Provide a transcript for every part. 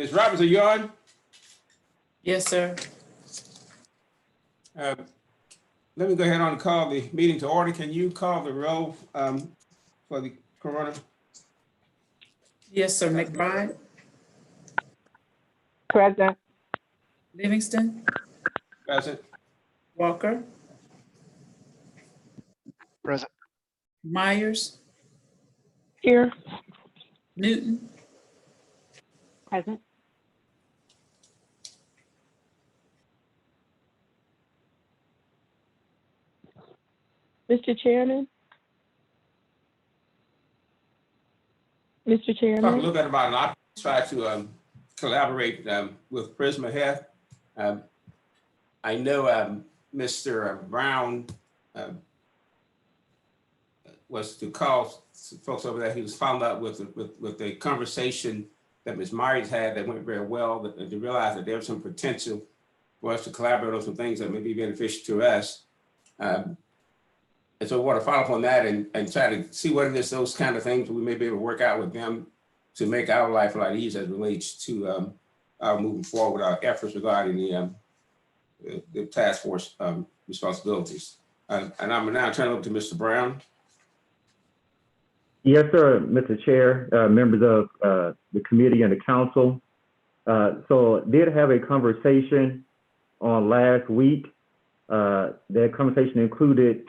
Ms. Roberts, are you on? Yes, sir. Let me go ahead on and call the meeting to order. Can you call the roll for the coroner? Yes, sir. McBride, Present. Livingston, Present. Walker, Present. Myers, Here. Newton, Present. Mr. Chairman? Mr. Talk a Chairman? little bit about an option, try to collaborate with Prisma Health. I know Mr. Brown was to call folks over there. He was following up with a conversation that Ms. Myers had that went very well, that to realize that there's some potential for us to collaborate on some things that may be beneficial to us. And so we want to follow up on that and try to see what it is, those kind of things we may be able to work out with them to make our life a lot easier as it relates to our moving forward, our efforts regarding the task force responsibilities. And I'm now turning over to Mr. Brown. Yes, sir, Mr. Chair, members of the committee and the council. So did have a conversation on last week. That conversation included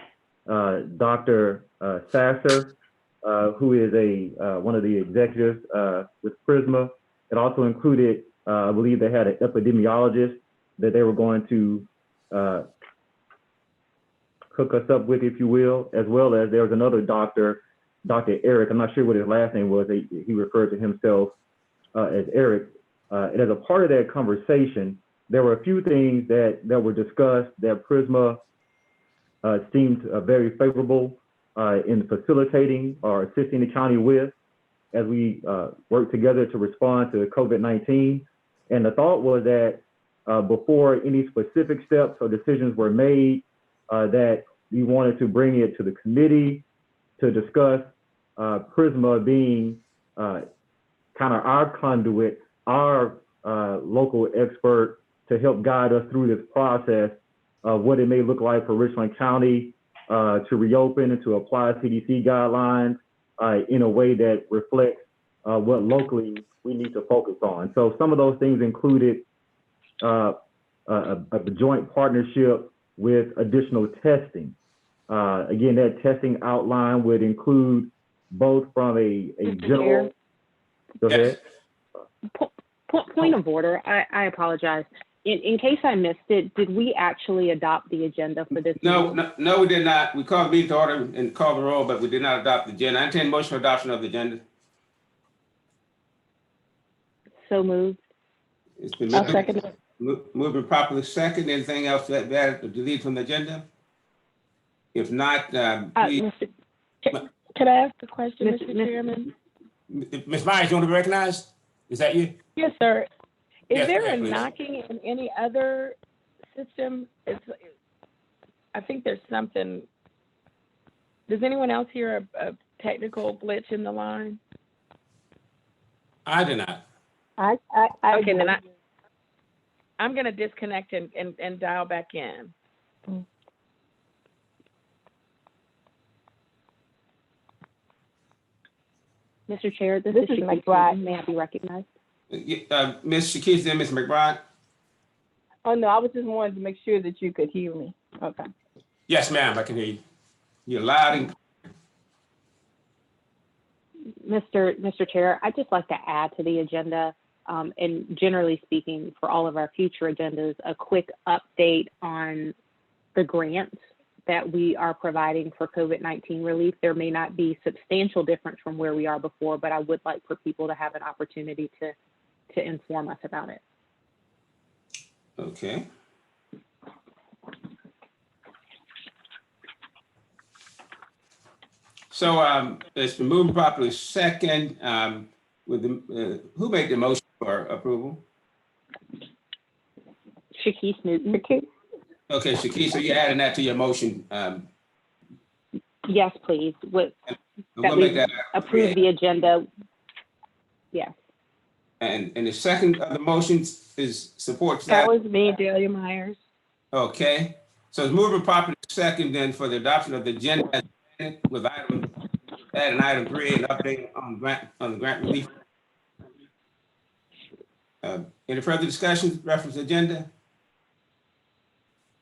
Dr. Sasser, who is one of the executives with Prisma. It also included, I believe they had an epidemiologist that they were going to hook us up with, if you will, as well as there was another doctor, Dr. Eric. I'm not sure what his last name was. He referred to himself as Eric. And as a part of that conversation, there were a few things that were discussed that Prisma seemed very favorable in facilitating or assisting the county with as we work together to respond to COVID-19. And the thought was that before any specific steps or decisions were made, that we wanted to bring it to the committee to discuss Prisma being kind of our conduit, our local expert to help guide us through this process of what it may look like for Richland County to reopen and to apply CDC guidelines in a way that reflects what locally we need to focus on. So some of those things included a joint partnership with additional testing. Again, that testing outline would include both from a general. Go ahead. Point of order. I apologize. In case I missed it, did we actually adopt the agenda for this? No, we did not. We called the meeting to order and called the roll, but we did not adopt the agenda. I entertain motion for adoption of the agenda. So moved. It's been I'll second it. moving properly second. Anything else that add or delete from the agenda? If not, please. Could I ask a question, Mr. Chairman? Ms. Myers, you want to be recognized? Is that you? Yes, sir. Is Yes, there a please. knocking in any other system? I think there's something. Does anyone else hear a technical glitch in the line? I did not. Okay, then I'm going to disconnect and dial back in. Mr. Chair, this is McBride. May I be recognized? Ms. Shakis, then Ms. McBride. Oh, no, I was just wanting to make sure that you could hear me. Okay. Yes, ma'am, I can hear you. You're loud and Mr. Chair, I'd just like to add to the agenda, and generally speaking, for all of our future agendas, a quick update on the grants that we are providing for COVID-19 relief. There may not be substantial difference from where we are before, but I would like for people to have an opportunity to inform us about it. okay. So it's been moved properly second. With the who made the motion for approval? Shakis Newton. Okay, Shakis, so you're adding that to your motion. Yes, please. We'll make that approve the agenda. Yes. And the second of the motions is support That staff. was me, Delia Myers. Okay, so it's moving properly second then for the adoption of the agenda as presented with adding item 3, an update on the grant relief. Any further discussion, reference agenda?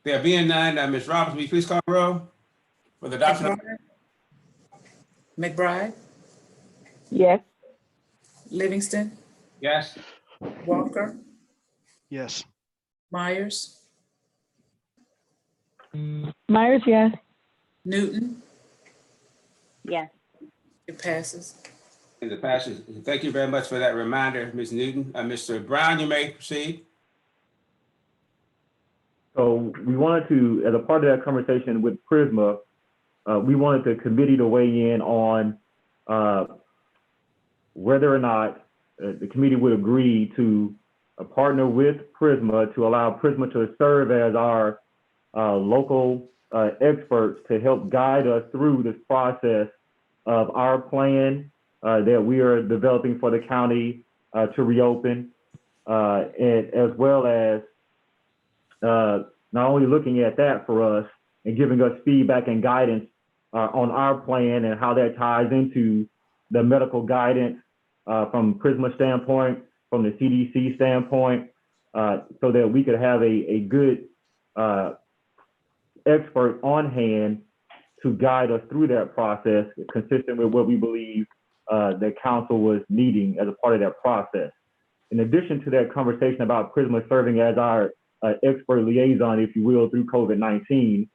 There being none, Ms. Roberts, will you please call the roll for the adoption of? McBride, Yes. Livingston, Yes. Walker, Yes. Myers, Myers, yes. Newton. Yes. It passes. And the passes. Thank you very much for that reminder, Ms. Newton. Mr. Brown, you may proceed. So we wanted to, as a part of that conversation with Prisma, we wanted the committee to weigh in on whether or not the committee would agree to partner with Prisma to allow Prisma to serve as our local experts to help guide us through this process of our plan that we are developing for the county to reopen, and as well as not only looking at that for us and giving us feedback and guidance on our plan and how that ties into the medical guidance from Prisma standpoint, from the CDC standpoint, so that we could have a good expert on hand to guide us through that process, consistent with what we believe the council was needing as a part of that process. In addition to that conversation about Prisma serving as our expert liaison, if you will, through COVID-19,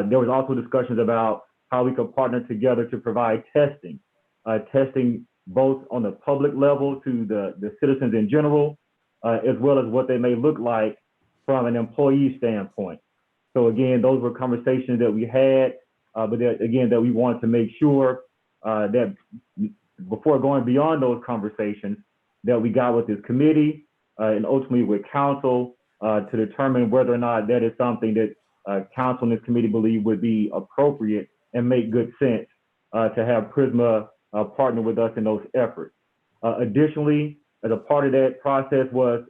there was also discussions about how we could partner together to provide testing both on the public level to the citizens in general, as well as what they may look like from an employee standpoint. So again, those were conversations that we had, but that, again, that we wanted to make sure that before going beyond those conversations, that we got with this committee and ultimately with council to determine whether or not that is something that council and this committee believe would be appropriate and make good sense to have Prisma partner with us in those efforts. Additionally, as a part of that process was,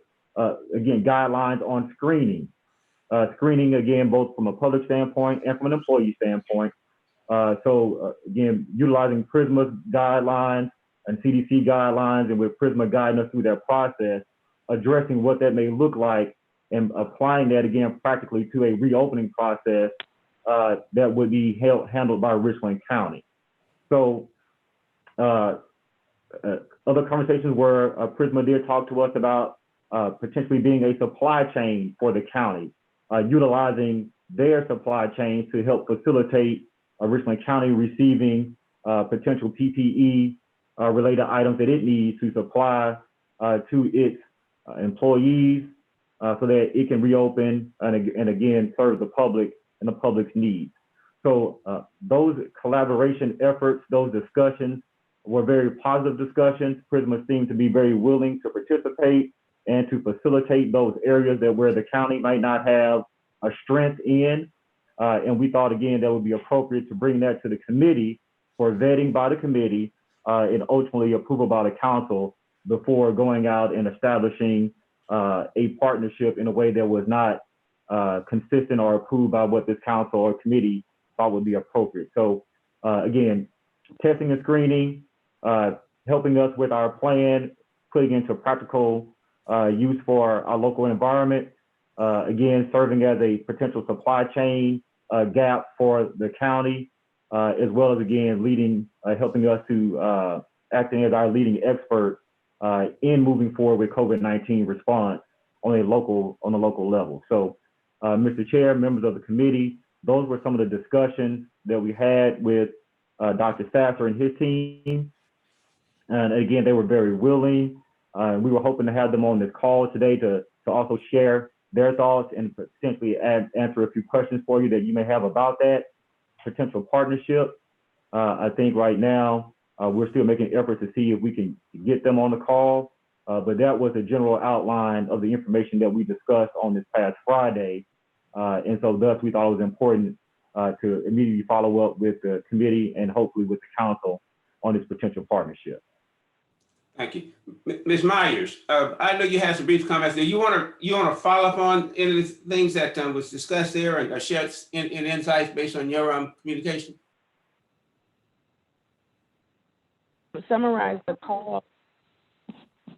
again, guidelines on screening. Screening, again, both from a public standpoint and from an employee standpoint. Again, utilizing Prisma's guidelines and CDC guidelines, and with Prisma guiding us through that process, addressing what that may look like and applying that, again, practically to a reopening process that would be handled by Richland County. So other conversations where Prisma did talk to us about potentially being a supply chain for the county, utilizing their supply chain to help facilitate Richland County receiving potential PPE related items that it needs to supply to its employees so that it can reopen and again serve the public and the public's needs. So those collaboration efforts, those discussions were very positive discussions. Prisma seemed to be very willing to participate and to facilitate those areas that where the county might not have a strength in. And we thought, again, that would be appropriate to bring that to the committee for vetting by the committee and ultimately approval by the council before going out and establishing a partnership in a way that was not consistent or approved by what this council or committee thought would be appropriate. So again, testing and screening, helping us with our plan, putting into practical use for our local environment, again, serving as a potential supply chain gap for the county, as well as, again, leading, helping us to acting as our leading expert in moving forward with COVID-19 response on the local level. So, Mr. Chair, members of the committee, those were some of the discussions that we had with Dr. Sasser and his team. And again, they were very willing. We were hoping to have them on this call today to also share their thoughts and potentially answer a few questions for you that you may have about that potential partnership. I think right now we're still making efforts to see if we can get them on the call, but that was a general outline of the information that we discussed on this past Friday. And so thus we thought it was important to immediately follow up with the committee and hopefully with the council on this potential partnership. Thank you. Ms. Myers, I know you had some brief comments there. You want to follow up on any of the things that was discussed there and share in insights based on your communication? Summarize the call.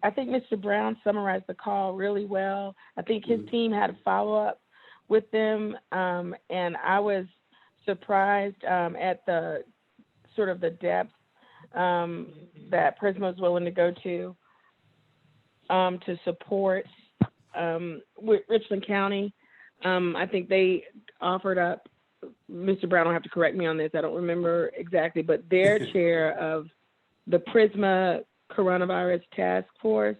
I think Mr. Brown summarized the call really well. I think his team had a follow-up with them, and I was surprised at the sort of the depth that Prisma was willing to go to support with Richland County. I think they offered up, Mr. Brown will have to correct me on this, I don't remember exactly, but their share of the Prisma Coronavirus Task Force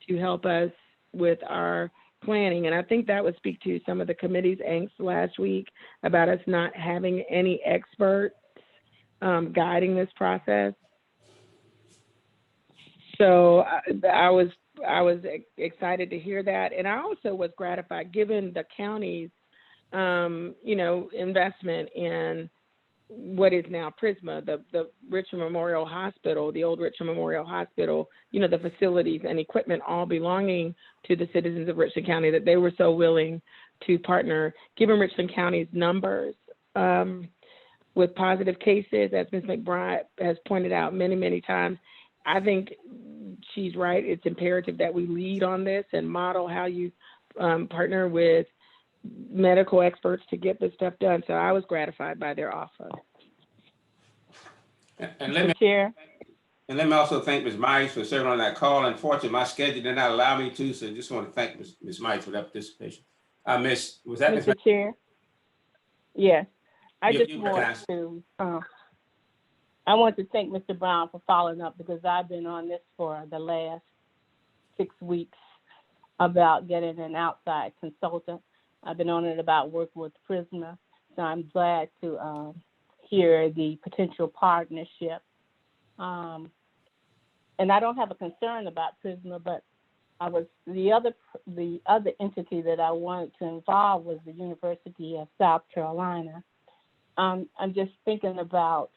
to help us with our planning. And I think that would speak to some of the committee's angst last week about us not having any experts guiding this process. So I was excited to hear that. And I also was gratified given the county's, investment in what is now Prisma, the Richmond Memorial Hospital, the old Richmond Memorial Hospital, the facilities and equipment all belonging to the citizens of Richland County, that they were so willing to partner, given Richland County's numbers with positive cases, as Ms. McBride has pointed out many, many times. I think she's right. It's imperative that we lead on this and model how you partner with medical experts to get this stuff done. So I was gratified by their offer. And let me also thank Ms. Myers for serving on that call. Unfortunately, my schedule did not allow me to, so I just want to thank Ms. Myers for that participation. Was that Ms. Mr. Chair? Yes. I want to thank Mr. Brown for following up, because I've been on this for the last 6 weeks about getting an outside consultant. I've been on it about working with Prisma, so I'm glad to hear the potential partnership. And I don't have a concern about Prisma, but the other entity that I wanted to involve was the University of South Carolina. I'm just thinking about,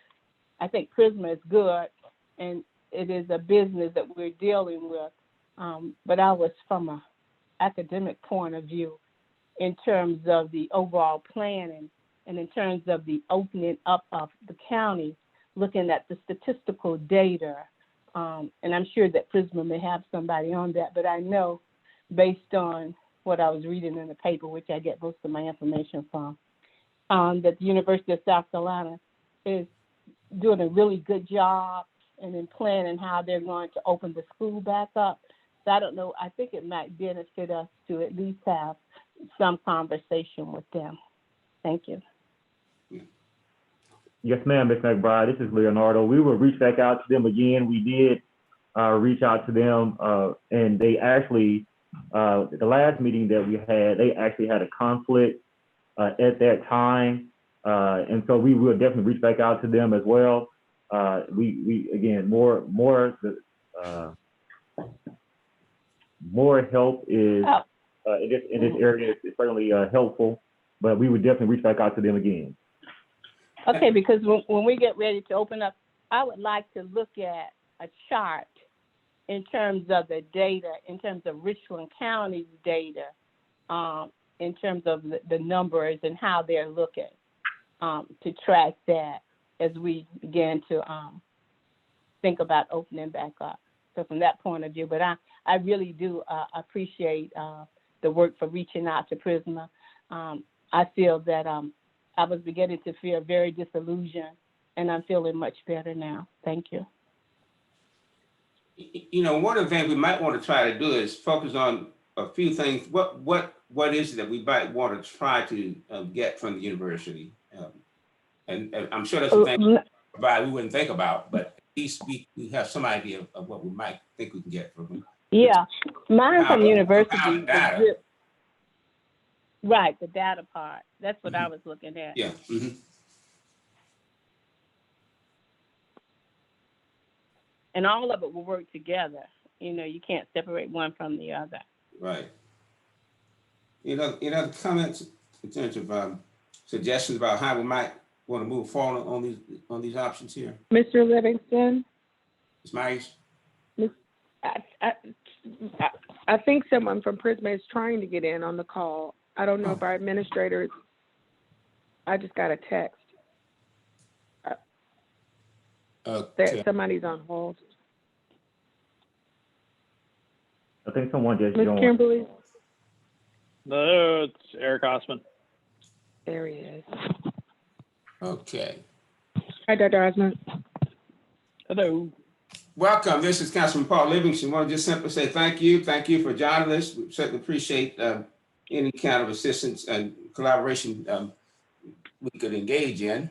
I think Prisma is good, and it is a business that we're dealing with, but I was from an academic point of view in terms of the overall planning and in terms of the opening up of the county, looking at the statistical data. And I'm sure that Prisma may have somebody on that, but I know based on what I was reading in the paper, which I get most of my information from, that the University of South Carolina is doing a really good job and in planning how they're going to open the school back up. So I don't know, I think it might benefit us to at least have some conversation with them. Thank you. Yes, ma'am, Ms. McBride. This is Leonardo. We will reach back out to them again. We did reach out to them, and they actually, the last meeting that we had, they actually had a conflict at that time. And so we will definitely reach back out to them as well. We again, more help is in this area is certainly helpful, but we would definitely reach back out to them again. Okay, because when we get ready to open up, I would like to look at a chart in terms of the data, in terms of Richland County's data, in terms of the numbers and how they're looking, to track that as we begin to think about opening back up. So from that point of view, but I really do appreciate the work for reaching out to Prisma. I feel that I was beginning to feel very disillusioned, and I'm feeling much better now. Thank you. One of the things we might want to try to do is focus on a few things. What is it that we might want to try to get from the university? And I'm sure that's something we wouldn't think about, but at least we have some idea of what we might think we can get from them. Yeah, mine from university. Data. Right, the data part. That's what I was looking at. Yeah. Mm-hmm. And all of it will work together. You can't separate one from the other. Right. Comments in terms of suggestions about how we might want to move forward on these options here? Mr. Livingston? Ms. Myers? I think someone from Prisma is trying to get in on the call. I don't know if our administrators, I just got a text Okay. that somebody's on hold. I think someone just Ms. joined. Kimberly, No, it's Eric Osman. there he is. Okay. Hi, Dr. Osmond. Hello. Welcome. This is Councilman Paul Livingston. I want to just simply say thank you. Thank you for joining us. We certainly appreciate any kind of assistance and collaboration we could engage in.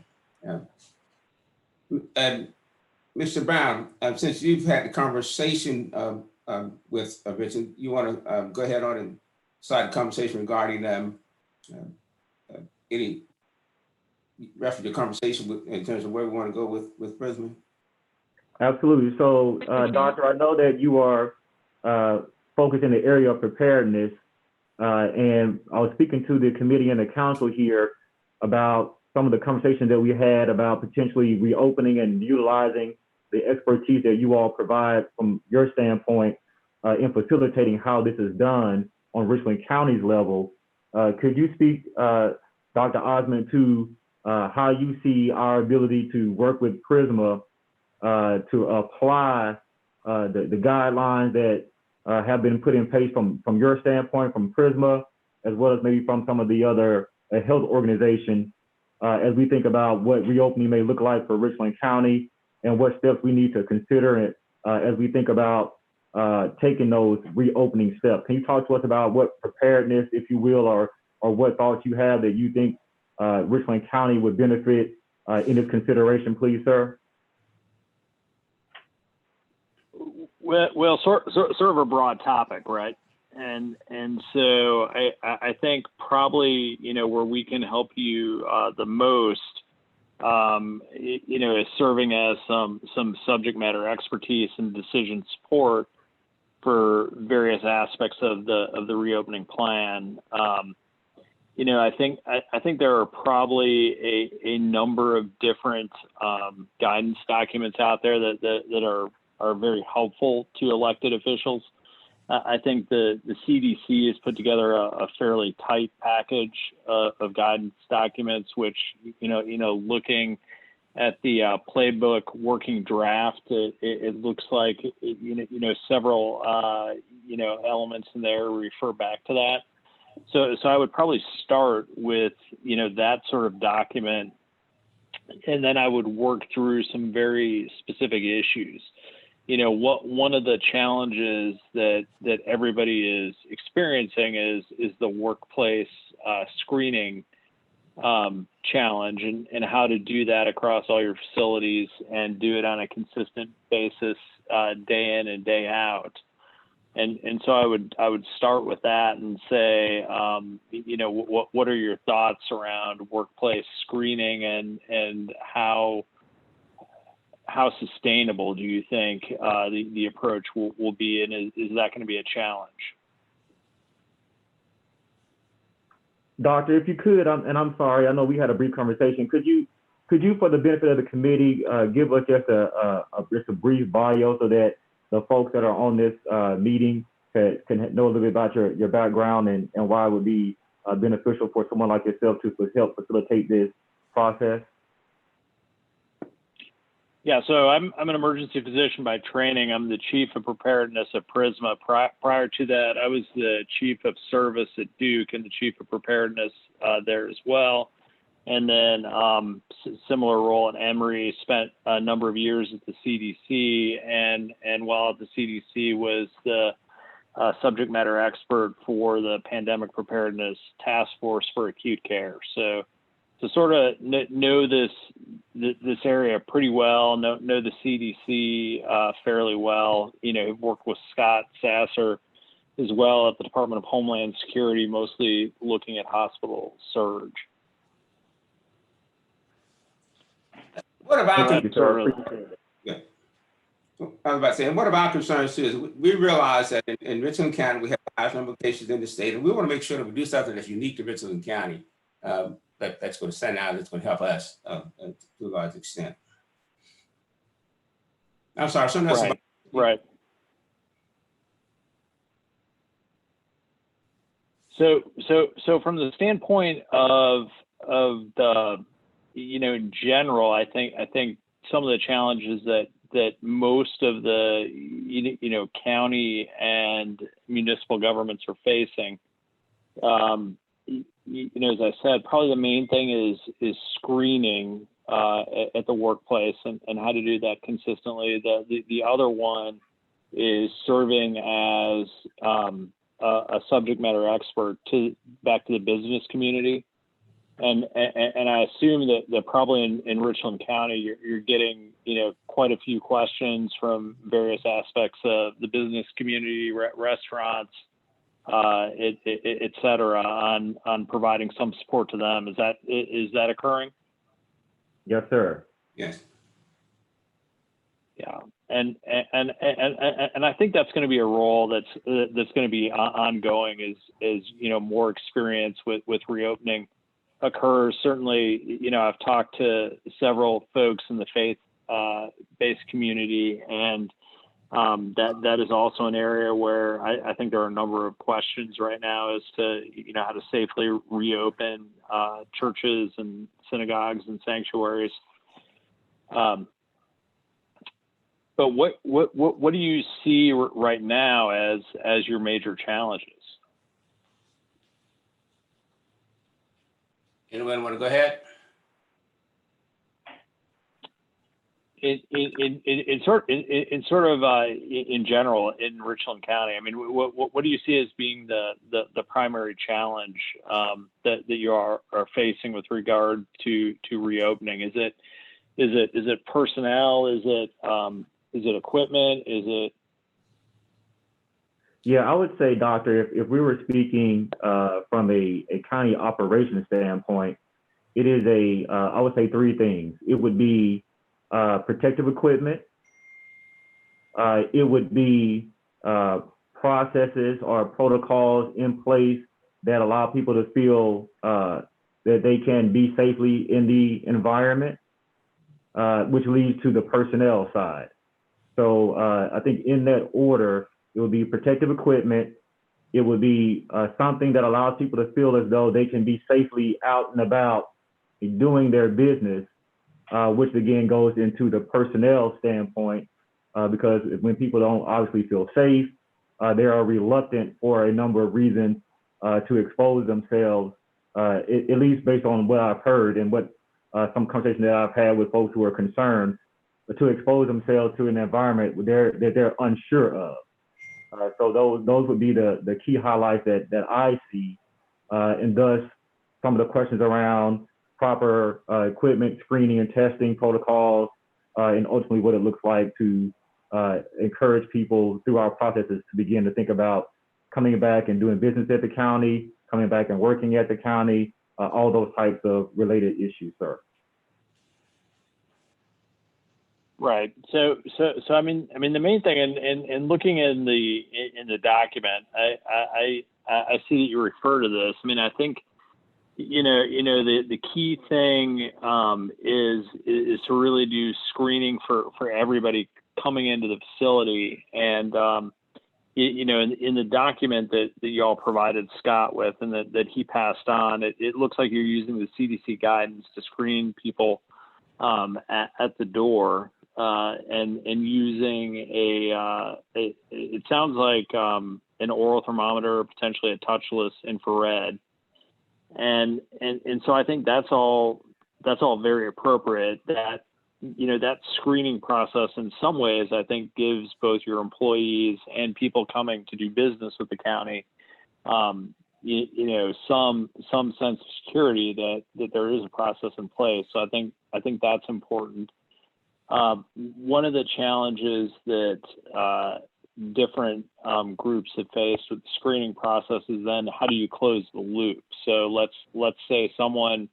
And Mr. Brown, since you've had the conversation with Richard, you want to go ahead on and start the conversation regarding any reference to conversation in terms of where we want to go with Prisma? Absolutely. So, Doctor, I know that you are focused in the area of preparedness, and I was speaking to the committee and the council here about some of the conversations that we had about potentially reopening and utilizing the expertise that you all provide from your standpoint in facilitating how this is done on Richland County's level. Could you speak, Dr. Osmond, to how you see our ability to work with Prisma to apply the guidelines that have been put in place from your standpoint, from Prisma, as well as maybe from some of the other health organizations, as we think about what reopening may look like for Richland County and what steps we need to consider as we think about taking those reopening steps. Can you talk to us about what preparedness, if you will, or what thoughts you have that you think Richland County would benefit in this consideration, please, sir? Well, sort of a broad topic, right? And so I think probably, where we can help you the most, is serving as some subject matter expertise and decision support for various aspects of the reopening plan. I think there are probably a number of different guidance documents out there that are very helpful to elected officials. I think the CDC has put together a fairly tight package of guidance documents, which, looking at the playbook working draft, it looks like, several, elements in there refer back to that. So I would probably start with, that sort of document, and then I would work through some very specific issues. One of the challenges that everybody is experiencing is the workplace screening challenge, and how to do that across all your facilities and do it on a consistent basis, day in and day out. And so I would start with that and say, what are your thoughts around workplace screening, and how sustainable do you think the approach will be, and is that going to be a challenge? Doctor, if you could, and I'm sorry, I know we had a brief conversation. Could you, for the benefit of the committee, give us just a brief bio so that the folks that are on this meeting can know a little bit about your background and why it would be beneficial for someone like yourself to help facilitate this process? Yeah, so I'm an emergency physician by training. I'm the chief of preparedness at Prisma. Prior to that, I was the chief of service at Duke and the chief of preparedness there as well. And then similar role at Emory, spent a number of years at the CDC, and while at the CDC was the subject matter expert for the Pandemic Preparedness Task Force for Acute Care. So sort of know this area pretty well, know the CDC fairly well. I've worked with Scott Sasser as well at the Department of Homeland Security, mostly looking at hospital surge. What about Thank you, sir. Yeah. I was about to say, and one of our concerns too is we realize that in Richland County, we have a large number of cases in the state, and we want to make sure that we do something that's unique to Richland County. That's going to stand out, that's going to help us to a large extent. I'm sorry, something else. Right. So from the standpoint of the, in general, I think some of the challenges that most of the, county and municipal governments are facing, as I said, probably the main thing is screening at the workplace and how to do that consistently. The other one is serving as a subject matter expert back to the business community. And I assume that probably in Richland County, you're getting, quite a few questions from various aspects of the business community, restaurants, et cetera, on providing some support to them. Is that occurring? Yes, sir. Yes. Yeah, and I think that's going to be a role that's going to be ongoing as more experience with reopening occurs. Certainly, I've talked to several folks in the faith-based community, and that is also an area where I think there are a number of questions right now as to how to safely reopen churches and synagogues and sanctuaries. But what do you see right now as your major challenges? Anyone want to go ahead? In general in Richland County, I mean, what do you see as being the primary challenge that you are facing with regard to reopening? Is it personnel? Is it equipment? Is it? Yeah, I would say, Doctor, if we were speaking from a county operations standpoint, it is I would say three things. It would be protective equipment. It would be processes or protocols in place that allow people to feel that they can be safely in the environment, which leads to the personnel side. So I think in that order, it would be protective equipment. It would be something that allows people to feel as though they can be safely out and about doing their business, which again goes into the personnel standpoint, because when people don't obviously feel safe, they are reluctant for a number of reasons to expose themselves, at least based on what I've heard and what some conversations that I've had with folks who are concerned, to expose themselves to an environment that they're unsure of. So those would be the key highlights that I see, and thus some of the questions around proper equipment, screening and testing protocols, and ultimately what it looks like to encourage people through our processes to begin to think about coming back and doing business at the county, coming back and working at the county, all those types of related issues, sir. Right. So I mean, the main thing, and looking in the document, I see that you refer to this. I mean, I think, the key thing is to really do screening for everybody coming into the facility, and in the document that y'all provided Scott with and that he passed on, it looks like you're using the CDC guidance to screen people at the door. And using it sounds like an oral thermometer, potentially a touchless infrared, and so I think that's all very appropriate. That that screening process in some ways I think gives both your employees and people coming to do business with the county, some sense of security that there is a process in place. So I think that's important. One of the challenges that different groups have faced with the screening process is then how do you close the loop? So let's say someone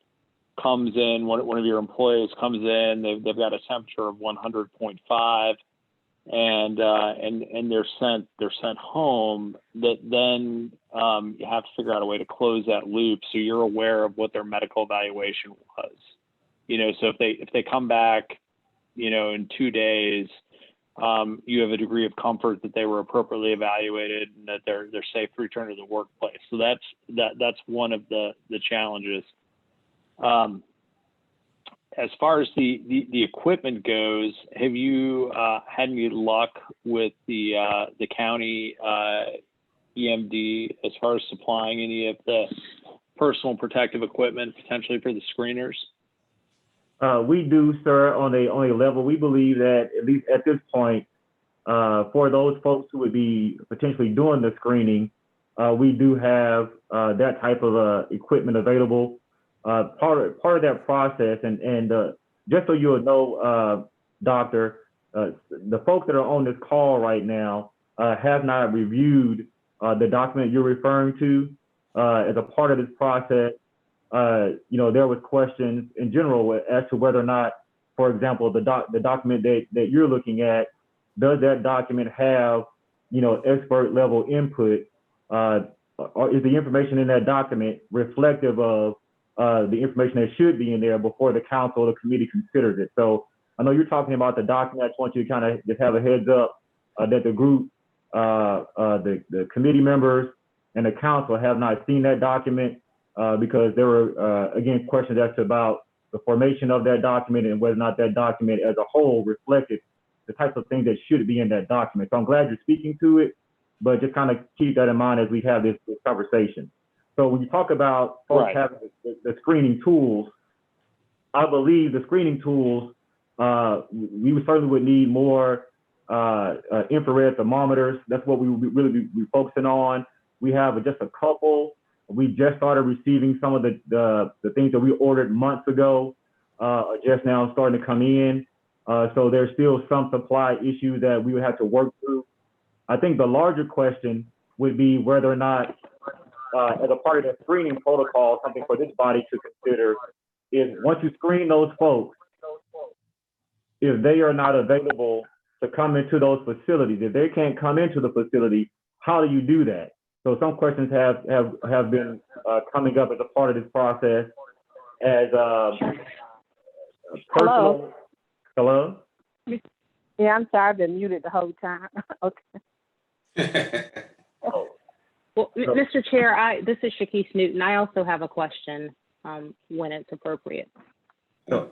comes in, one of your employees comes in, they've got a temperature of 100.5, and they're sent home. That then you have to figure out a way to close that loop so you're aware of what their medical evaluation was. So if they come back, in 2 days, you have a degree of comfort that they were appropriately evaluated and that they're safe to return to the workplace. So that's one of the challenges. As far as the equipment goes, have you had any luck with the county EMD as far as supplying any of the personal protective equipment potentially for the screeners? We do, sir, on a level. We believe that at least at this point, for those folks who would be potentially doing the screening, we do have that type of equipment available. Part of that process, and just so you'll know, Doctor, the folks that are on this call right now have not reviewed the document you're referring to. As a part of this process, there was questions in general as to whether or not, for example, the document that you're looking at, does that document have, expert level input, or is the information in that document reflective of the information that should be in there before the council or the committee considers it? So I know you're talking about the document. I just want you to kind of just have a heads up that the group, the committee members and the council have not seen that document because there were, again, questions as to about the formation of that document and whether or not that document as a whole reflected the types of things that should be in that document. So I'm glad you're speaking to it, but just kind of keep that in mind as we have this conversation. So when you talk about folks having the screening tools, I believe the screening tools, we certainly would need more infrared thermometers. That's what we would really be focusing on. We have just a couple. We just started receiving some of the things that we ordered months ago, just now starting to come in. So there's still some supply issues that we would have to work through. I think the larger question would be whether or not, as a part of the screening protocol, something for this body to consider is once you screen those folks, if they are not available to come into those facilities, if they can't come into the facility, how do you do that? So some questions have been coming up as a part of this process as personal. Hello? Yeah, I'm sorry, I've been muted the whole time. Okay. Well, Mr. Chair, this is Shakise Newton. I also have a question when it's appropriate. So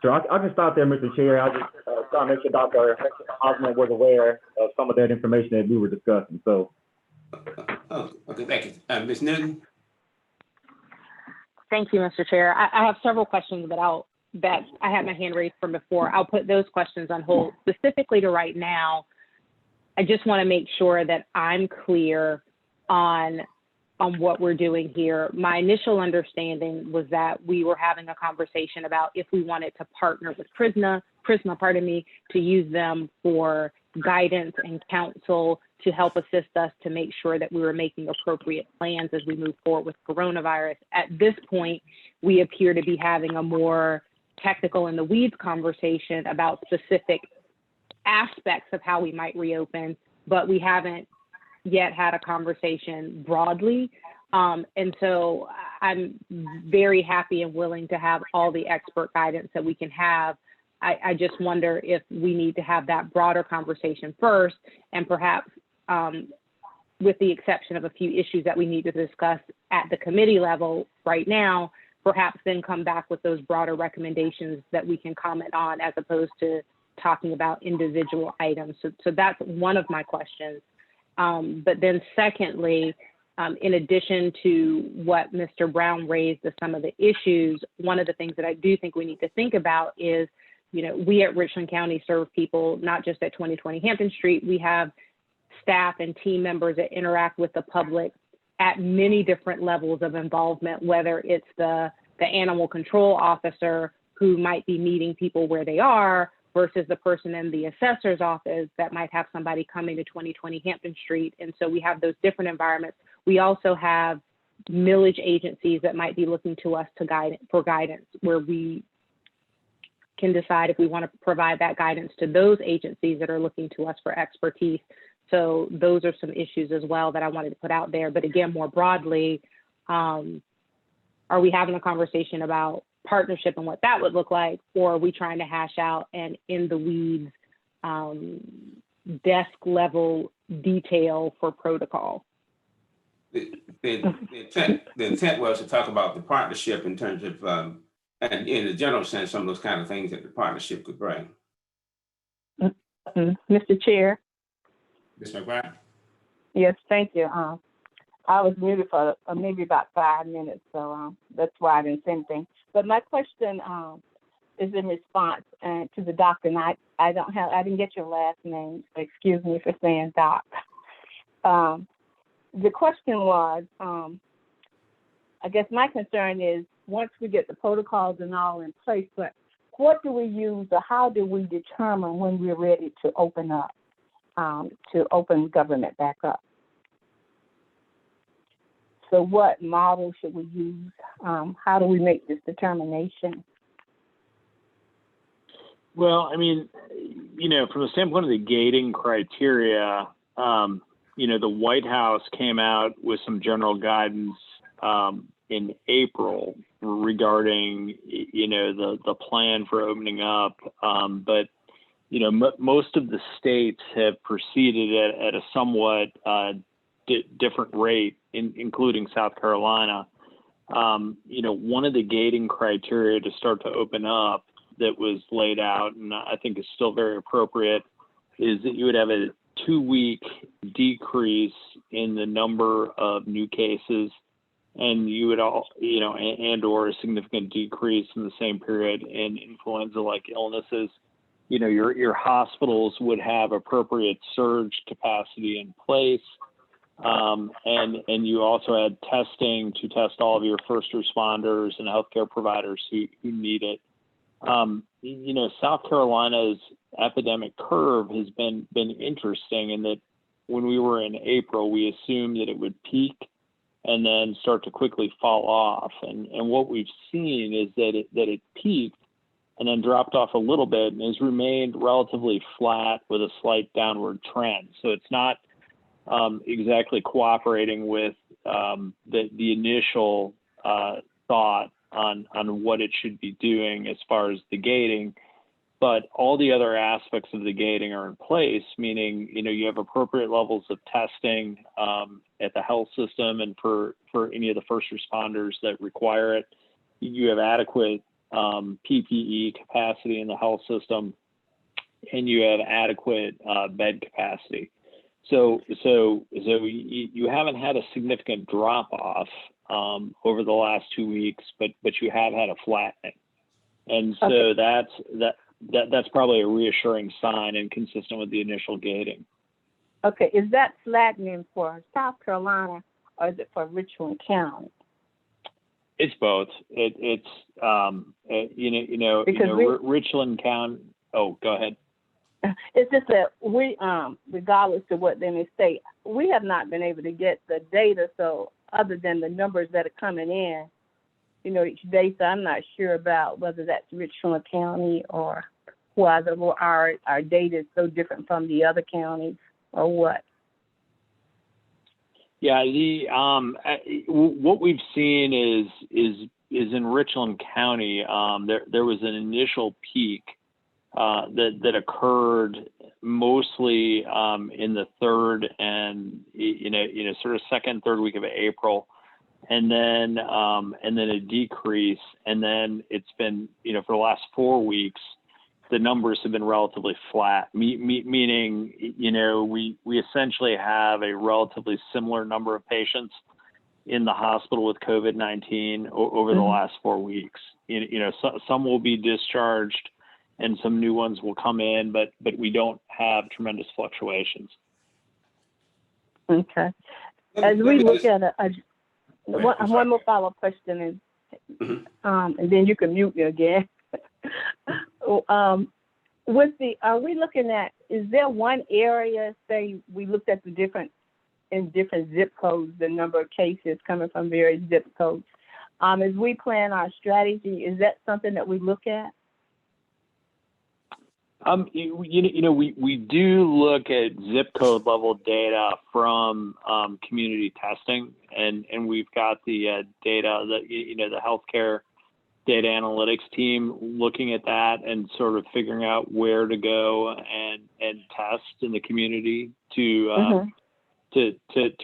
I can stop there, Mr. Chair. I just trying to make sure Dr. Osmond was aware of some of that information that we were discussing. So. Okay, thank you. Ms. Newton? Thank you, Mr. Chair. I have several questions, but I had my hand raised from before. I'll put those questions on hold. Specifically to right now, I just want to make sure that I'm clear on what we're doing here. My initial understanding was that we were having a conversation about if we wanted to partner with Prisma, to use them for guidance and counsel to help assist us to make sure that we were making appropriate plans as we move forward with coronavirus. At this point, we appear to be having a more technical in the weeds conversation about specific aspects of how we might reopen, but we haven't yet had a conversation broadly. And so I'm very happy and willing to have all the expert guidance that we can have. I just wonder if we need to have that broader conversation first, and perhaps with the exception of a few issues that we need to discuss at the committee level right now, perhaps then come back with those broader recommendations that we can comment on as opposed to talking about individual items. So that's one of my questions. But then secondly, in addition to what Mr. Brown raised as some of the issues, one of the things that I do think we need to think about is, we at Richland County serve people, not just at 2020 Hampton Street. We have staff and team members that interact with the public at many different levels of involvement, whether it's the animal control officer who might be meeting people where they are versus the person in the assessor's office that might have somebody coming to 2020 Hampton Street. And so we have those different environments. We also have millage agencies that might be looking to us for guidance, where we can decide if we want to provide that guidance to those agencies that are looking to us for expertise. So those are some issues as well that I wanted to put out there. But again, more broadly, are we having a conversation about partnership and what that would look like, or are we trying to hash out and in the weeds desk level detail for protocol. The intent was to talk about the partnership in terms of, and in a general sense, some of those kind of things that the partnership could bring. Mr. Chair. Ms. McBride? Yes, thank you. I was muted for maybe about 5 minutes, so that's why I didn't say anything. But my question is in response to the doctor, and I didn't get your last name. So excuse me for saying doc. The question was, I guess my concern is once we get the protocols and all in place, but what do we use or how do we determine when we're ready to open up, to open government back up? So what model should we use? How do we make this determination? Well, I mean, from the standpoint of the gating criteria, the White House came out with some general guidance in April regarding, the plan for opening up. But, most of the states have proceeded at a somewhat different rate, including South Carolina. One of the gating criteria to start to open up that was laid out, and I think is still very appropriate, is that you would have a 2-week decrease in the number of new cases, and you would and or a significant decrease in the same period in influenza-like illnesses. Your hospitals would have appropriate surge capacity in place. And you also had testing to test all of your first responders and healthcare providers who need it. South Carolina's epidemic curve has been interesting in that when we were in April, we assumed that it would peak and then start to quickly fall off. And what we've seen is that it peaked and then dropped off a little bit and has remained relatively flat with a slight downward trend. So it's not exactly cooperating with the initial thought on what it should be doing as far as the gating, but all the other aspects of the gating are in place, meaning, you have appropriate levels of testing at the health system and for any of the first responders that require it. You have adequate PPE capacity in the health system, and you have adequate bed capacity. So you haven't had a significant drop off over the last 2 weeks, but you have had a flattening, and so Okay. that's probably a reassuring sign and consistent with the initial gating. Okay, is that flattening for South Carolina or is it for Richland County? It's both. Richland County. Oh, go ahead. It's just that we, regardless of what they may say, we have not been able to get the data. So other than the numbers that are coming in, each day, so I'm not sure about whether that's Richland County or whether our data is so different from the other counties or what. Yeah, what we've seen is in Richland County. There was an initial peak that occurred mostly in the third and sort of second, third week of April, and then a decrease, and then it's been for the last 4 weeks the numbers have been relatively flat, meaning we essentially have a relatively similar number of patients in the hospital with COVID-19 over the last 4 weeks. Some will be discharged and some new ones will come in, but we don't have tremendous fluctuations. Okay. As we look at one more follow-up question, and then you can mute me again. Are we looking at, is there one area, say we looked at the different zip codes, the number of cases coming from various zip codes. As we plan our strategy, is that something that we look at? We do look at zip code level data from community testing, and we've got the data that the healthcare data analytics team looking at that and sort of figuring out where to go and test in the community to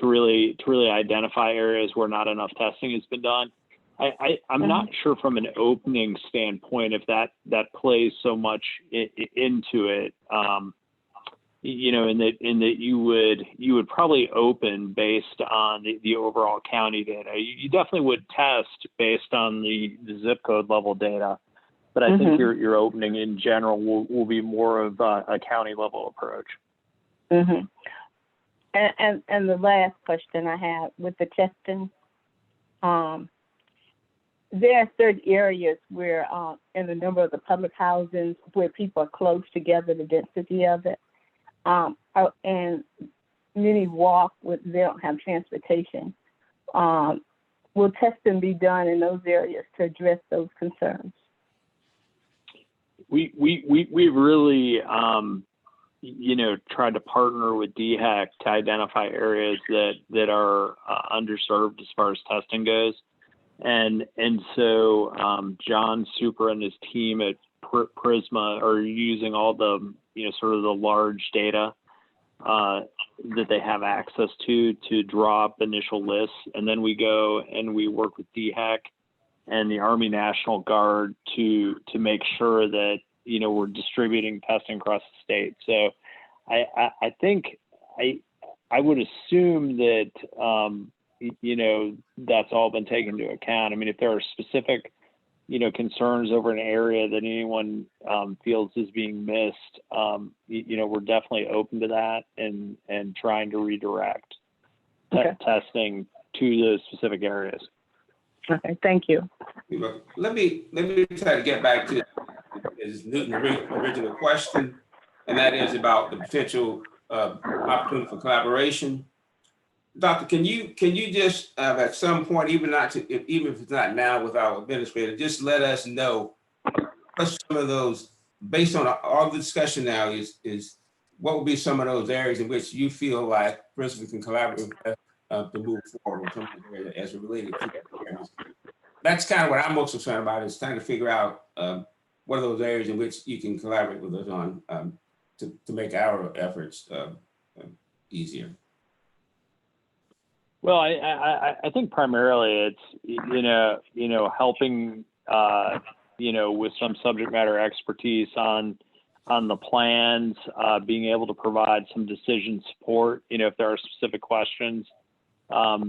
really identify areas where not enough testing has been done. I'm not sure from an opening standpoint if that plays so much into it. You know, in that you would probably open based on the overall county data. You definitely would test based on the zip code level data, but I think your opening in general will be more of a county level approach. And the last question I have with the testing, there are certain areas where, in a number of the public housings where people are close together, the density of it, and many walk they don't have transportation. Will testing be done in those areas to address those concerns? We really, you know, tried to partner with DHEC to identify areas that are underserved as far as testing goes. And so John Super and his team at Prisma are using all the, you know, sort of the large data that they have access to draw up initial lists. And then we go and we work with DHEC and the Army National Guard to make sure that, you know, we're distributing testing across the state. So I think I would assume that, you know, that's all been taken into account. I mean, if there are specific, you know, concerns over an area that anyone feels is being missed, you know, we're definitely open to that and trying to redirect testing to those specific areas. Okay, thank you. Let me try to get back to Ms. Newton's original question, and that is about the potential opportunity for collaboration. Doctor, can you just at some point, even if it's not now with our administrator, just let us know what some of those, based on all the discussion now, is what would be some of those areas in which you feel like Prisma can collaborate to move forward with some of the areas as it related to areas. That's kind of what I'm most concerned about, is trying to figure out what are those areas in which you can collaborate with us on to make our efforts easier. Well, I think primarily it's, you know, helping, you know, with some subject matter expertise on the plans, being able to provide some decision support, you know, if there are specific questions,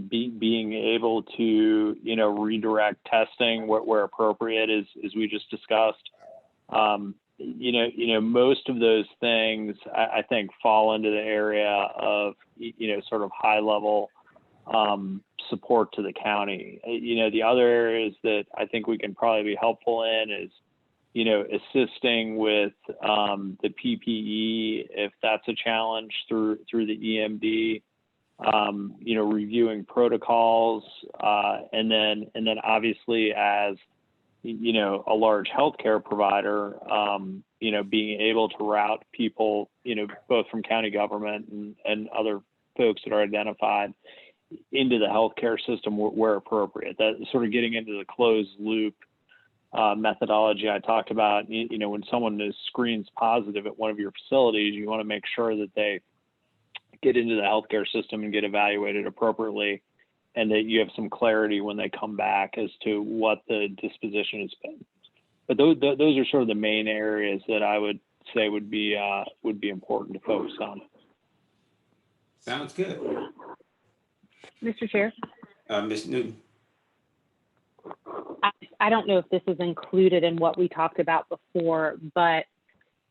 being able to, you know, redirect testing where appropriate, as we just discussed. You know, most of those things I think fall into the area of, you know, sort of high level support to the county. You know, the other areas that I think we can probably be helpful in is, you know, assisting with the PPE if that's a challenge through the EMD. You know, reviewing protocols, and then obviously as, you know, a large healthcare provider, you know, being able to route people, you know, both from county government and other folks that are identified into the healthcare system where appropriate. That sort of getting into the closed loop methodology I talked about. You know, when someone is screens positive at one of your facilities, you want to make sure that they get into the healthcare system and get evaluated appropriately, and that you have some clarity when they come back as to what the disposition has been. But those are sort of the main areas that I would say would be important to focus on. Sounds good. Mr. Chair? Ms. Newton. I don't know if this is included in what we talked about before, but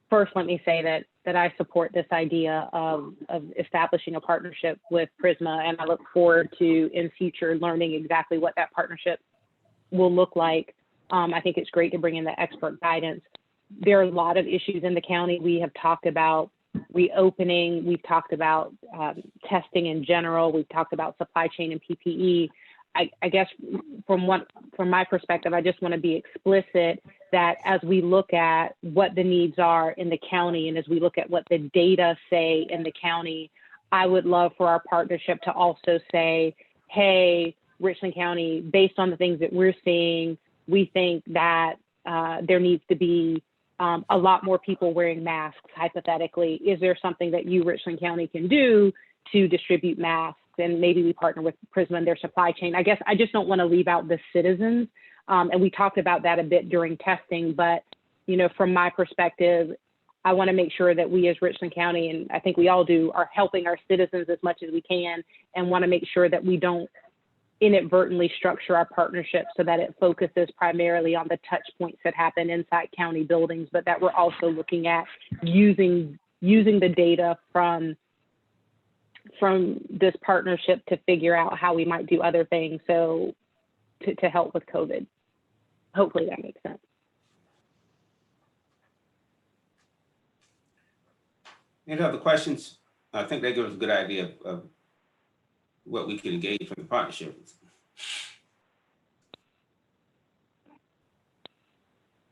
first let me say that I support this idea of establishing a partnership with Prisma, and I look forward to in future learning exactly what that partnership will look like. I think it's great to bring in the expert guidance. There are a lot of issues in the county. We have talked about reopening. We've talked about testing in general. We've talked about supply chain and PPE. I guess from my perspective, I just want to be explicit that as we look at what the needs are in the county and as we look at what the data say in the county, I would love for our partnership to also say, hey, Richland County, based on the things that we're seeing, we think that there needs to be a lot more people wearing masks, hypothetically. Is there something that you, Richland County, can do to distribute masks? And maybe we partner with Prisma and their supply chain. I guess I just don't want to leave out the citizens. And we talked about that a bit during testing, but from my perspective, I want to make sure that we as Richland County, and I think we all do, are helping our citizens as much as we can, and want to make sure that we don't inadvertently structure our partnership so that it focuses primarily on the touch points that happen inside county buildings, but that we're also looking at using the data from this partnership to figure out how we might do other things to help with COVID. Hopefully that makes sense. Any other questions? I think that gives us a good idea of what we can engage from the partnership.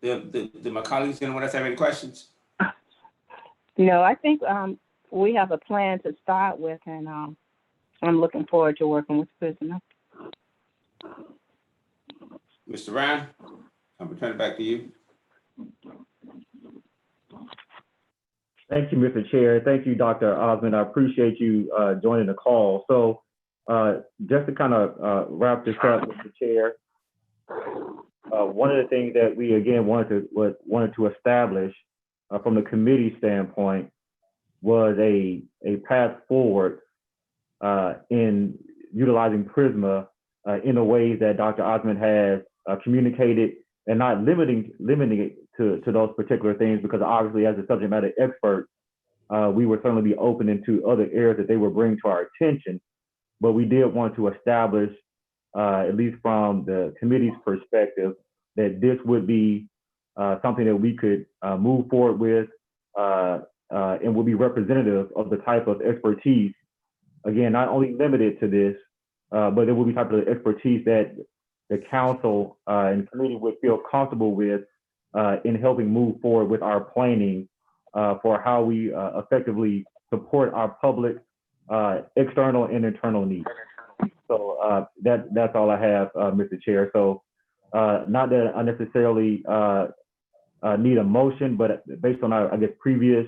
Do my colleagues, anyone else have any questions? No, I think we have a plan to start with, and I'm looking forward to working with Prisma. Mr. Ryan, I'm going to turn it back to you. Thank you, Mr. Chair. Thank you, Dr. Osmond. I appreciate you joining the call. So just to kind of wrap this up, Mr. Chair, one of the things that we, again, wanted to establish from the committee standpoint was a path forward in utilizing Prisma in the ways that Dr. Osmond has communicated, and not limiting it to those particular things, because obviously as a subject matter expert, we would certainly be open into other areas that they would bring to our attention. But we did want to establish, at least from the committee's perspective, that this would be something that we could move forward with and would be representative of the type of expertise, again, not only limited to this, but it will be type of expertise that the council and committee would feel comfortable with in helping move forward with our planning for how we effectively support our public external and internal needs. So that's all I have, Mr. Chair. So not that I necessarily need a motion, but based on our, I guess, previous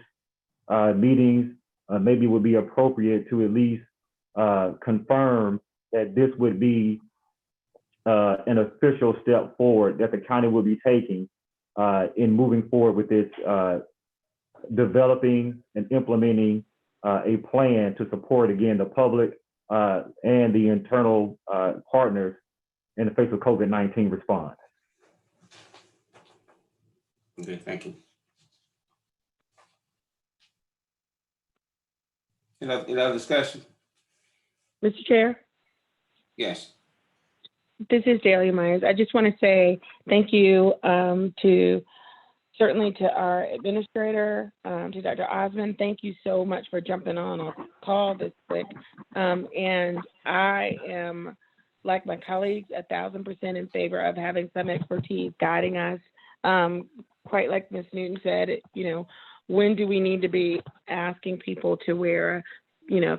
meetings, maybe it would be appropriate to at least confirm that this would be an official step forward that the county will be taking in moving forward with this, developing and implementing a plan to support, again, the public and the internal partners in the face of COVID-19 response. Okay, thank you. Any other discussion? Mr. Chair, Yes. this is Dalia Myers. I just want to say thank you certainly to our administrator, to Dr. Osmond. Thank you so much for jumping on a call this quick. And I am, like my colleagues, 1,000% in favor of having some expertise guiding us. Quite like Ms. Newton said, when do we need to be asking people to wear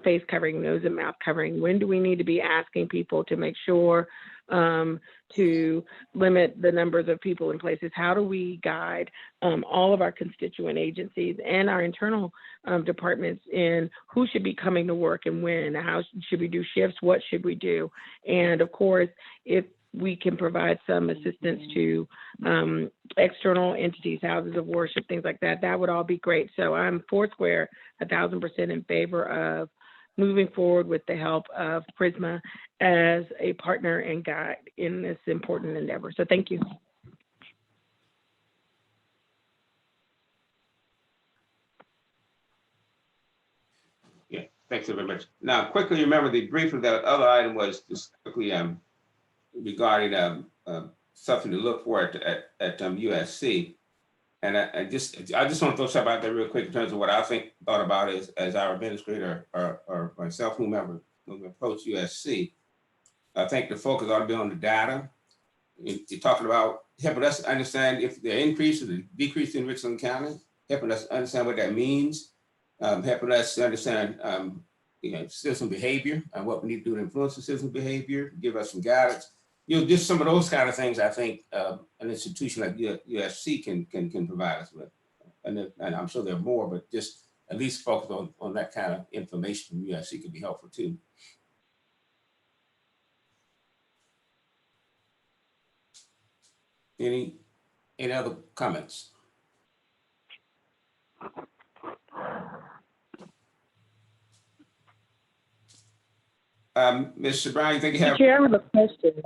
face covering, nose and mouth covering? When do we need to be asking people to make sure to limit the numbers of people in places? How do we guide all of our constituent agencies and our internal departments in who should be coming to work and when? How should we do shifts? What should we do? And of course, if we can provide some assistance to external entities, houses of worship, things like that, that would all be great. So I'm foursquare, 1,000% in favor of moving forward with the help of Prisma as a partner and guide in this important endeavor. So thank you. Yeah, thanks very much. Now, quickly remember the briefing, that other item was just quickly regarding something to look for at USC. And I just want to throw something out there real quick in terms of what I thought about as our administrator or myself, whomever approach USC. I think the focus ought to be on the data. You're talking about helping us understand if there are increases or decreases in Richland County, helping us understand what that means, helping us understand citizen behavior and what we need to do to influence the citizen behavior, give us some guidance. just some of those kind of things, I think an institution like USC can provide us with. And I'm sure there are more, but just at least focus on that kind of information from USC could be helpful too. Any other comments? Mr. Brown, you think you have? Chair, I have a question.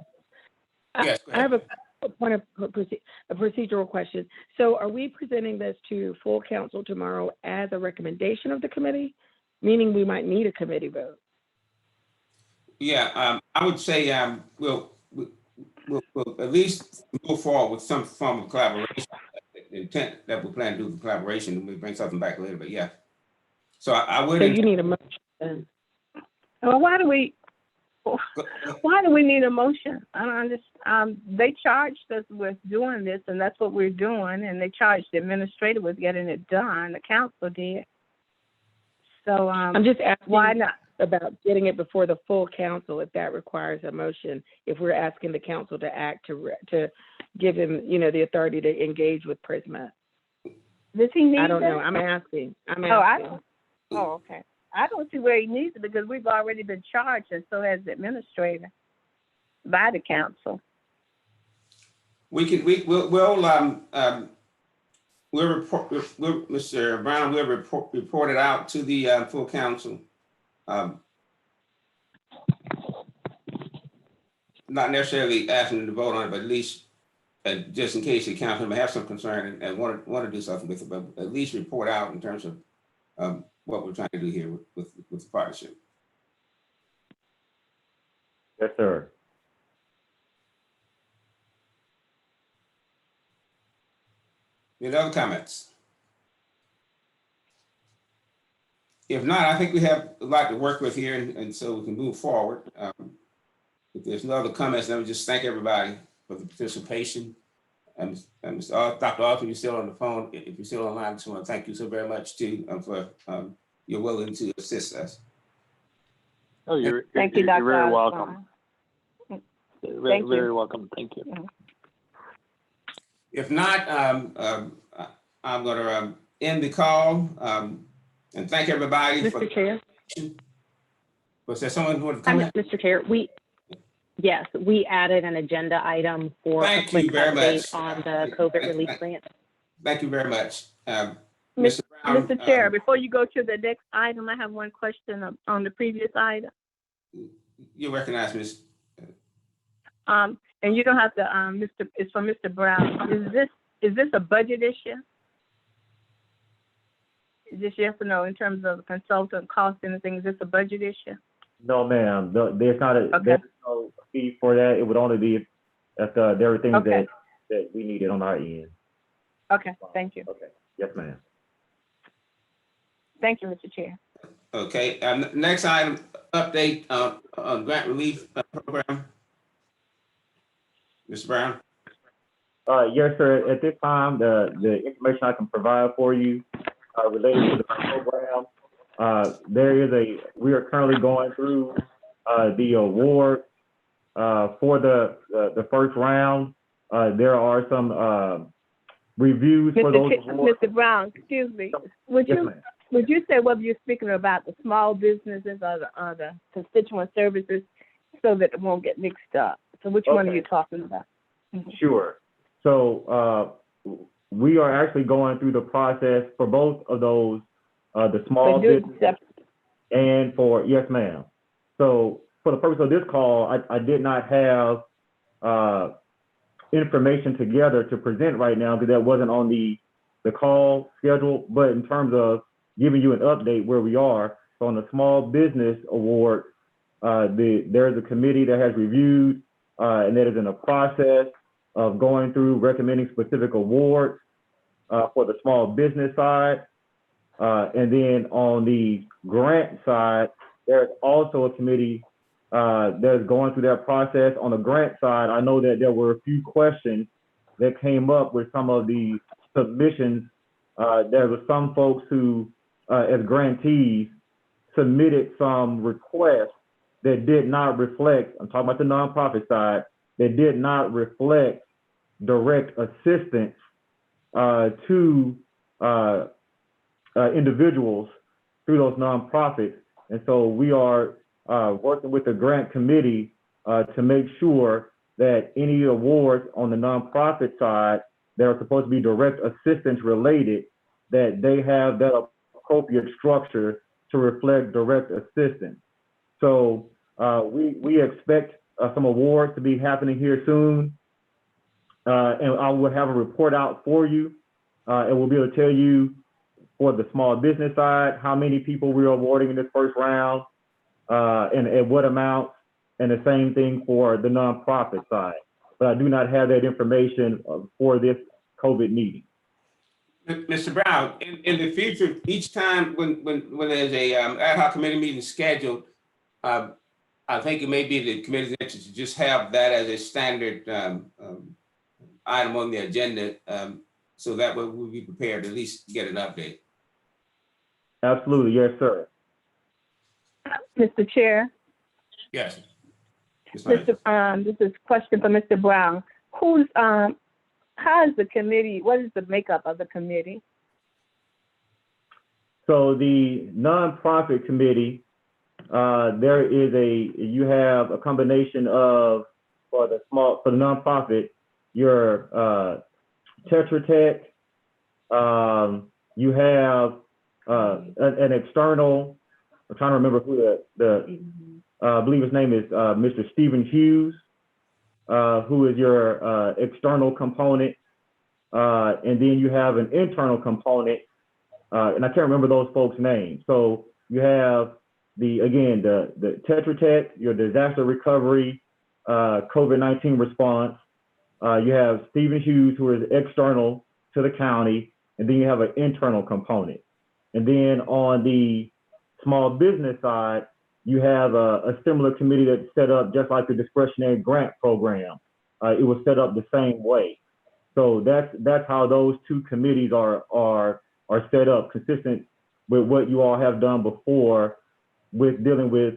Yes, go I ahead. have a point of a procedural question. So are we presenting this to full council tomorrow as a recommendation of the committee? Meaning we might need a committee vote. Yeah, I would say we'll at least move forward with some form of collaboration. The intent that we plan to do the collaboration, and we bring something back later, but yeah. So I would. So you need a motion then. Well, why do we need a motion? I don't understand. They charged us with doing this, and that's what we're doing. And they charged the administrator with getting it done. The council did. So I'm just asking why not? about getting it before the full council if that requires a motion. If we're asking the council to act to give him, the authority to engage with Prisma. Does he need I don't that? know. I'm asking. Oh, okay. I don't see where he needs it because we've already been charged, and so has the administrator by the council. We'll report, Mr. Brown, we'll report it out to the full council. Not necessarily asking them to vote on it, but at least just in case the council may have some concern and want to do something with it, but at least report out in terms of what we're trying to do here with the partnership. Yes, sir. Any other comments? If not, I think we have a lot to work with here, and so we can move forward. If there's no other comments, let me just thank everybody for the participation. And Dr. Arthur, you're still on the phone. If you're still online, I just want to thank you so very much too for your willing to assist us. Oh, you're Thank you, you're Dr. very Osborne. welcome. Thank you. Very welcome. Thank you. If not, I'm going to end the call and thank everybody. Mr. Chair. Was there someone who wanted to come in? Mr. Chair, we added an agenda item for a Thank quick you very update much. on the COVID relief grant. Thank you very much. Mr. Brown, Mr. Chair, before you go to the next item, I have one question on the previous item. you recognize Ms. And you don't have to, it's from Mr. Brown. Is this a budget issue? Is this yes or no in terms of consultant cost and anything? Is this a budget issue? No, ma'am. There's not there's no fee for that. It would only be if there were things that we needed on our end. Okay, thank you. Okay. Yes, ma'am. Thank you, Mr. Chair. Okay, next item, update on grant relief program. Mr. Brown? Yes, sir. At this time, the information I can provide for you related to the program, we are currently going through the award for the first round. There are some reviews for those awards. Mr. Brown, excuse me. Yes, Would you say whether you're speaking about the small businesses or the constituent services so that it won't get mixed up? So which one are you talking about? Sure. So we are actually going through the process for both of those, the small business and for, yes, ma'am. So for the purpose of this call, I did not have information together to present right now because that wasn't on the call schedule. But in terms of giving you an update where we are, so on the small business award, there's a committee that has reviewed and that is in the process of going through recommending specific awards for the small business side. And then on the grant side, there's also a committee that's going through that process. On the grant side, I know that there were a few questions that came up with some of the submissions. There were some folks who, as grantees, submitted some requests that did not reflect, I'm talking about the nonprofit side, it did not reflect direct assistance to individuals through those nonprofits. And so we are working with the grant committee to make sure that any awards on the nonprofit side that are supposed to be direct assistance related, that they have that appropriate structure to reflect direct assistance. So we expect some awards to be happening here soon. And I will have a report out for you. And we'll be able to tell you for the small business side, how many people we're awarding in this first round, and at what amount, and the same thing for the nonprofit side. But I do not have that information for this COVID meeting. Mr. Brown, in the future, each time when there's a ad hoc committee meeting scheduled, I think it may be the committee's interest to just have that as a standard item on the agenda, so that way we'll be prepared to at least get an update. Absolutely, yes, sir. Mr. Chair, Yes. this is a question for Mr. Brown. How is the committee, what is the makeup of the committee? So the nonprofit committee, you have a combination of, for the nonprofit, your Tetra Tech, you have an external, I'm trying to remember who I believe his name is Mr. Stephen Hughes, who is your external component. And then you have an internal component, and I can't remember those folks' names. So you have the Tetra Tech, your disaster recovery, COVID-19 response. You have Stephen Hughes, who is external to the county, and then you have an internal component. And then on the small business side, you have a similar committee that's set up just like the discretionary grant program. It was set up the same way. So that's how those two committees are set up, consistent with what you all have done before with dealing with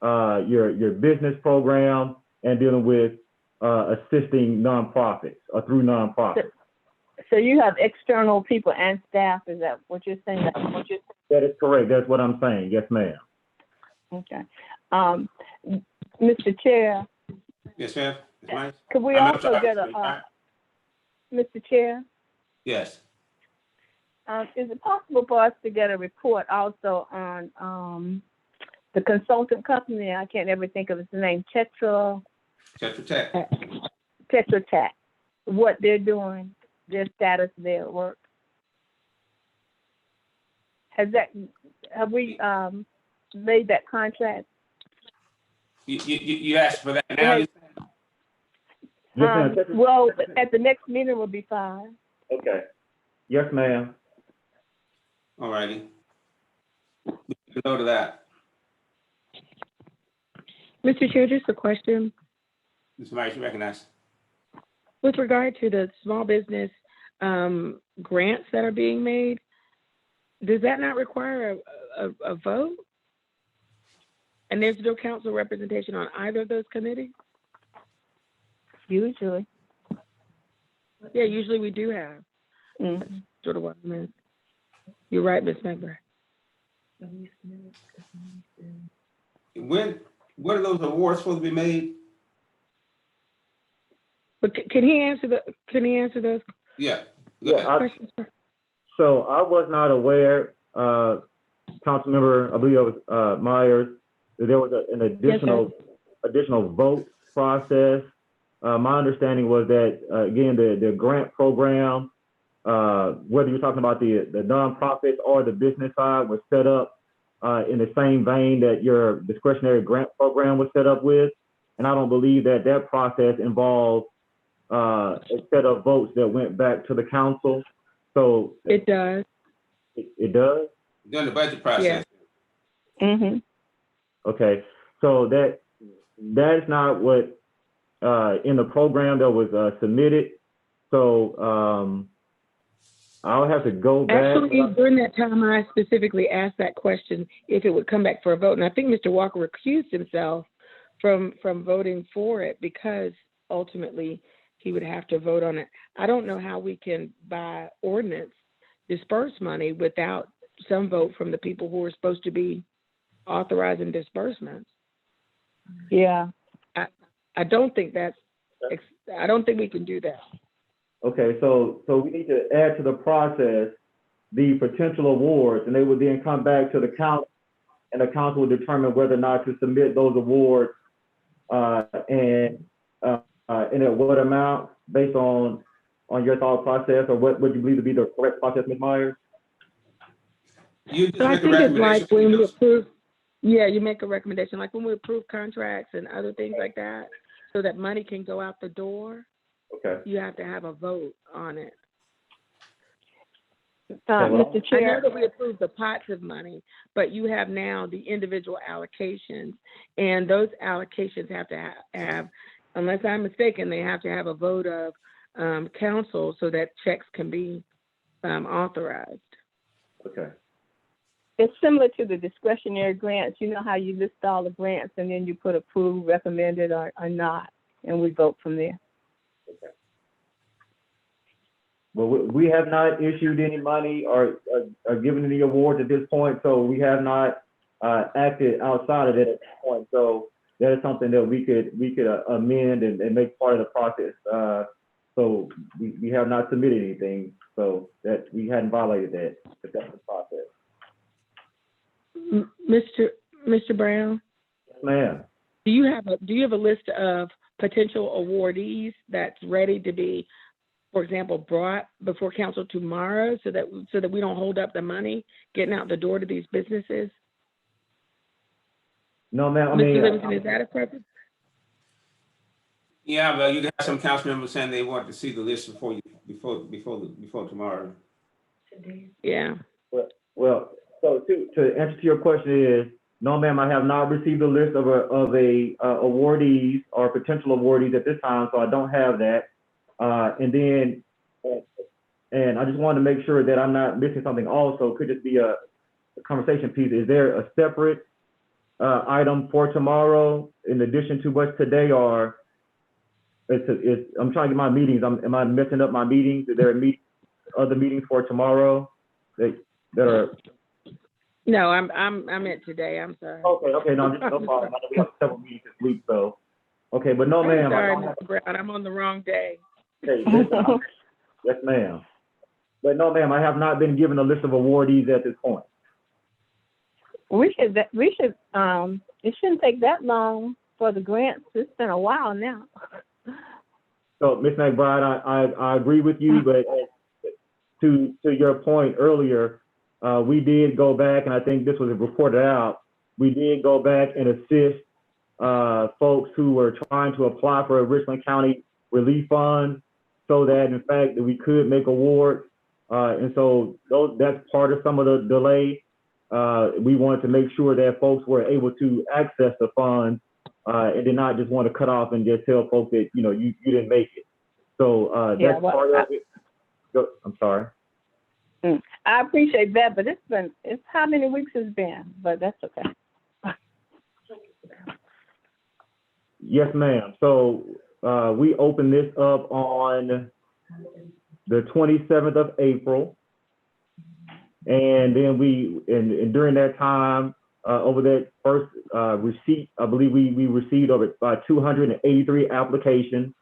your business program and dealing with assisting nonprofits or through nonprofits. So you have external people and staff, is that what you're saying? That is correct. That's what I'm saying. Yes, ma'am. Okay. Mr. Chair. Yes, ma'am. Could we also get Mr. Chair? Yes. Is it possible for us to get a report also on the consultant company? I can't ever think of its name. Tetra Tech. What they're doing, their status, their work. Have we made that contract? You asked for that now? Well, at the next meeting will be fine. Okay. Yes, ma'am. All righty. Note of that. Mr. Chair, just a question. Mr. Myers, you recognize? With regard to the small business grants that are being made, does that not require a vote? And there's no council representation on either of those committees? Usually. Yeah, usually we do have. Mm-hmm. That's sort of what I meant. You're right, Ms. McBride. What are those awards supposed to be made? But can he answer those Yeah. questions? So I was not aware, Councilmember, I believe it was Myers, that there was an additional vote process. My understanding was that, again, the grant program, whether you're talking about the nonprofits or the business side, was set up in the same vein that your discretionary grant program was set up with. And I don't believe that process involved a set of votes that went back to the council. So it does. It does? During the budget process. Yeah. Mm-hmm. Okay. So that's not what in the program that was submitted. So I'll have to go back. Actually, during that time, I specifically asked that question if it would come back for a vote. And I think Mr. Walker recused himself from voting for it because ultimately he would have to vote on it. I don't know how we can, by ordinance, disperse money without some vote from the people who are supposed to be authorizing disbursements. Yeah. I don't think I don't think we can do that. Okay, so we need to add to the process the potential awards, and they would then come back to the council, and the council will determine whether or not to submit those awards, and at what amount, based on your thought process, or what you believe to be the correct process, Ms. Myers? You just So I make a think it's like recommendation. when we approve, you make a recommendation, like when we approve contracts and other things like that, so that money can go out the door. Okay. You have to have a vote on it. Mr. I Chair. know that we approved the pots of money, but you have now the individual allocations, and those allocations have to have, unless I'm mistaken, they have to have a vote of council so that checks can be authorized. Okay. It's similar to the discretionary grants. You know how you list all the grants and then you put approved, recommended, or not, and we vote from there. Okay. Well, we have not issued any money or given any awards at this point, so we have not acted outside of it at this point. So that is something that we could amend and make part of the process. So we have not submitted anything, so that we hadn't violated that, but that's the process. Mr. Brown, Yes, ma'am. do you have a list of potential awardees that's ready to be, for example, brought before council tomorrow, so that we don't hold up the money getting out the door to these businesses? No, ma'am. I Mr. mean, Livingston, is that appropriate? Yeah, well, you got some council members saying they want to see the list before tomorrow. Yeah. well, so to answer to your question is, no, ma'am, I have not received a list of awardees or potential awardees at this time, so I don't have that. And I just wanted to make sure that I'm not missing something also. Could just be a conversation piece. Is there a separate item for tomorrow in addition to what's today, or I'm trying to get my meetings. Am I messing up my meetings? Is there other meetings for tomorrow that are? No, I'm at today. I'm sorry. Okay, no problem. I know we have several meetings this week, so okay, but no, ma'am. Sorry, Mr. Brown, I'm on the wrong day. Okay, yes, ma'am. But no, ma'am, I have not been given a list of awardees at this point. We should, it shouldn't take that long for the grants. It's been a while now. So, Ms. McBride, I agree with you, but to your point earlier, we did go back, and I think this was reported out, we did go back and assist folks who were trying to apply for a Richland County relief fund, so that in fact that we could make awards. And so that's part of some of the delay. We wanted to make sure that folks were able to access the funds and did not just want to cut off and just tell folks that, you didn't make it. So that's part of it. I'm sorry. I appreciate that, but it's how many weeks it's been, but that's okay. Yes, ma'am. So we opened this up on the 27th of April. And then and during that time, over that first receipt, I believe we received over 283 applications.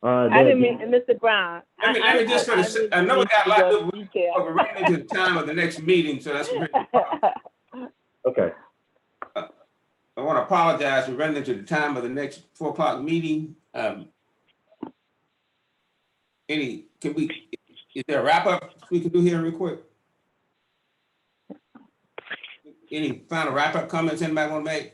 I didn't mean, Mr. Brown. Let me just I know we got a lot of detail, but we're running into the time of the next meeting, so that's really okay. I want to apologize. We're running into the time of the next 4 o'clock meeting. Is there a wrap up we can do here real quick? Any final wrap up comments anybody want to make?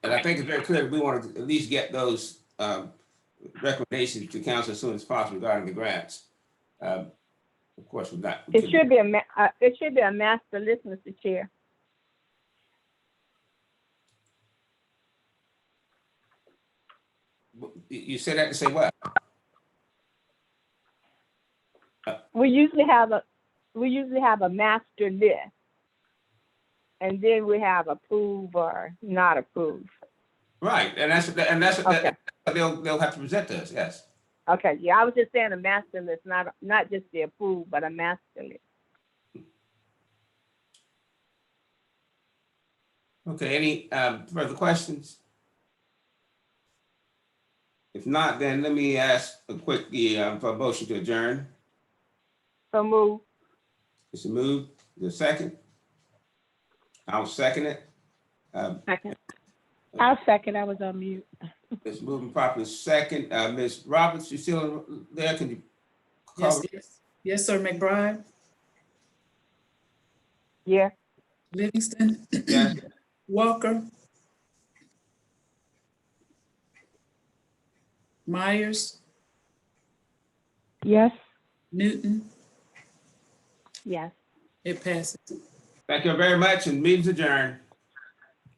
And I think it's very clear we want to at least get those recommendations to council as soon as possible regarding the grants. Of course, It should be a master list, Mr. Chair. You said that to say what? We usually have a master list, and then we have approve or not approve. Right, and that's Okay. what they'll have to present to us, yes. Okay, yeah, I was just saying a master list, not just the approved, but a master list. Okay, any further questions? If not, then let me ask a quick, for a motion to adjourn. So move. It's a move, the second. I'll second it. Second. I'll second, I was on mute. It's moving properly second. Ms. Roberts, you still there? Can you Yes, call? yes, yes, sir. McBride, Yeah. Livingston, Yeah. Walker, Myers, Yes. Newton. Yes. It passes. Thank you very much, and meeting's adjourned.